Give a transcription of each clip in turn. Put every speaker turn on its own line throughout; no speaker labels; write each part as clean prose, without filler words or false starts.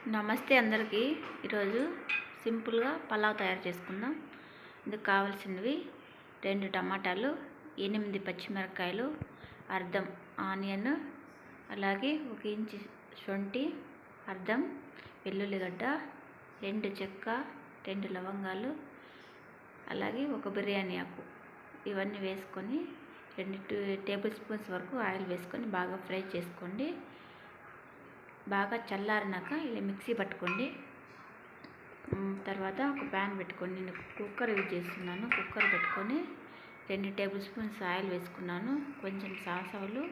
నమస్తే అందరికీ. ఈరోజు సింపుల్గా పలావ్ తయారు చేసుకుందాం. ఇందుకు కావాల్సినవి 2 టమాటాలు, 8 పచ్చిమిరపకాయలు, అర్ధం ఆనియన్, అలాగే 1 ఇంచు శొంఠి, అర్ధం వెల్లుల్లిగడ్డ, 2 చెక్క, 2 లవంగాలు, అలాగే 1 బిర్యానీ ఆకు. ఇవన్నీ వేసుకొని 2 టేబుల్ స్పూన్స్ వరకు ఆయిల్ వేసుకొని బాగా ఫ్రై చేసుకోండి. బాగా చల్లారినాక ఇలా మిక్సీ పట్టుకోండి. తర్వాత ఒక ప్యాన్ పెట్టుకొని, నేను కుక్కర్ యూజ్ చేస్తున్నాను. కుక్కర్ పెట్టుకొని 2 టేబుల్ స్పూన్స్ ఆయిల్ వేసుకున్నాను. కొంచెం సాసవులు,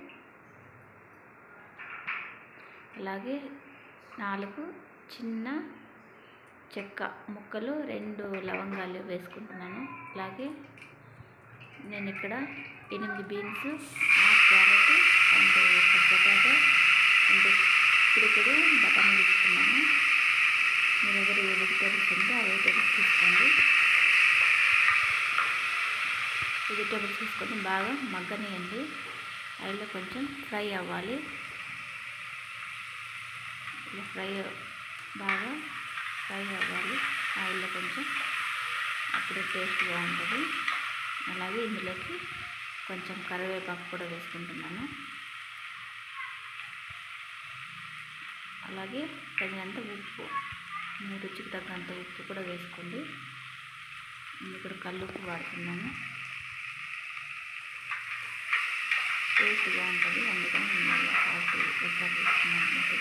అలాగే 4 చిన్న చెక్క ముక్కలు, 2 లవంగాలు వేసుకుంటున్నాను. అలాగే నేను ఇక్కడ 8 beans, 1/2 carrot and 1 potato and ఇప్పుడు బఠానీ తీసుకున్నాను. మీ దగ్గర ఏ వెజిటేబుల్స్ ఉంటే ఆ వెజిటేబుల్స్ తీసుకోండి. వెజిటేబుల్స్ తీసుకొని బాగా మగ్గనియండి. ఆయిల్లో కొంచెం ఫ్రై అవ్వాలి. ఇలా బాగా ఫ్రై అవ్వాలి ఆయిల్లో కొంచెం, అప్పుడు టేస్ట్ బాగుంటుంది. అలాగే ఇందులోకి కొంచెం కరివేపాకు కూడా వేసుకుంటున్నాను. అలాగే తగినంత ఉప్పు, మీ రుచికి తగినంత ఉప్పు కూడా వేసుకోండి. నేను ఇక్కడ కల్లుప్పు వాడుతున్నాను, టేస్ట్ బాగుంటుంది, అందుకని నేను సాల్ట్ ఎక్కువ వేస్తున్నాను.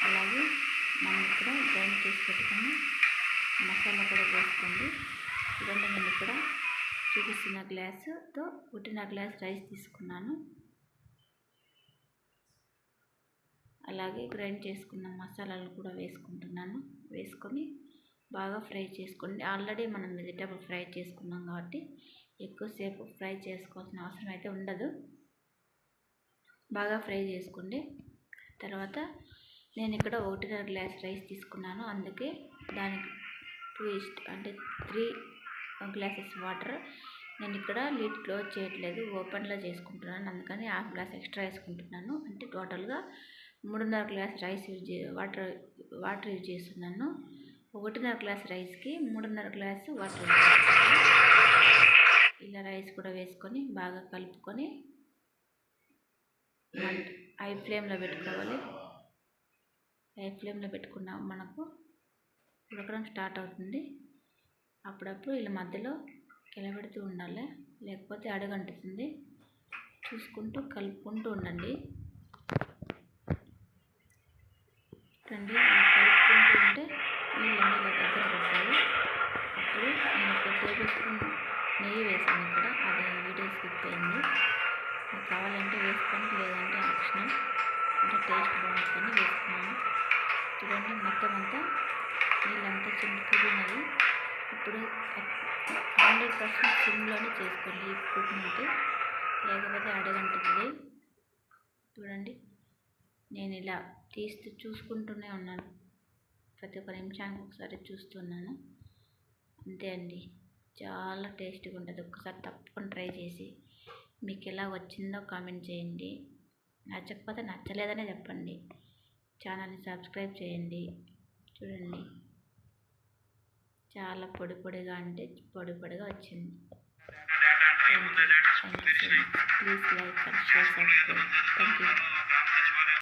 అలాగే మనం ఇక్కడ గ్రైండ్ చేసి పెట్టుకుని మసాలా కూడా వేసుకోండి. ఇదంతా నేను ఇక్కడ చూపిస్తున్న గ్లాసుతో 1 గ్లాస్ రైస్ తీసుకున్నాను. అలాగే గ్రైండ్ చేసుకున్న మసాలాలు కూడా వేసుకుంటున్నాను. వేసుకొని బాగా ఫ్రై చేసుకోండి. ఆల్రెడీ మనం వెజిటేబుల్ ఫ్రై చేసుకున్నాం కాబట్టి ఎక్కువసేపు ఫ్రై చేసుకోవాల్సిన అవసరం అయితే ఉండదు. బాగా ఫ్రై చేసుకోండి. తర్వాత నేను ఇక్కడ 1.5 గ్లాస్ రైస్ తీసుకున్నాను. అందుకే దానికి 3 గ్లాసెస్ వాటర్. నేను ఇక్కడ లిడ్ క్లోజ్ చేయట్లేదు, ఓపెన్లో చేసుకుంటున్నాను. అందుకని 1/2 గ్లాస్ ఎక్స్ట్రా వేసుకుంటున్నాను. అంటే టోటల్గా 3.5 గ్లాస్ రైస్ వాటర్ యూజ్ చేస్తున్నాను. 1.5 గ్లాస్ రైస్కి 3.5 గ్లాసు వాటర్. ఇలా రైస్ కూడా వేసుకొని బాగా కలుపుకొని హై ఫ్లేమ్లో పెట్టుకోవాలి. హై ఫ్లేమ్లో పెట్టుకున్న మనకు ఉడకడం స్టార్ట్ అవుతుంది. అప్పుడప్పుడు ఇలా మధ్యలో కిలబెడుతూ ఉండాలి, లేకపోతే అడుగంటుతుంది. చూసుకుంటూ కలుపుకుంటూ ఉండండి. కలుపుకుంటూ ఉంటే నీళ్ళన్నీ ఇలా దగ్గర పడతాయి. అప్పుడు నేను 1 టేబుల్ స్పూన్ నెయ్యి వేసాను. ఇక్కడ అది వీడియో స్కిప్ అయింది. మీకు కావాలంటే వేసుకోండి, లేదంటే ఆప్షనల్. అంటే టేస్ట్ బాగుంటుందని వేసుకున్నాను. చూడండి, మొత్తం అంతా నీళ్ళంతా చిన్నకున్నాయి. ఇప్పుడు 100% సిమ్లోనే చేసుకోండి ఈ కుకింగ్, లేకపోతే అడుగంటుతుంది. చూడండి, నేను ఇలా చూసుకుంటూనే ఉన్నాను. ప్రతి 1 నిమిషానికి ఒకసారి చూస్తున్నాను. అంతే అండి, చాలా టేస్టీగా ఉంటుంది. ఒక్కసారి తప్పకుండా ట్రై చేసి మీకు ఎలా వచ్చిందో కామెంట్ చేయండి. నచ్చకపోతే నచ్చలేదనే చెప్పండి. ఛానల్ని సబ్స్క్రైబ్ చేయండి. చూడండి, చాలా పొడి పొడిగా, అంటే పొడి పొడిగా వచ్చింది. Thank you so much. Please like and share, subscribe. Thank you.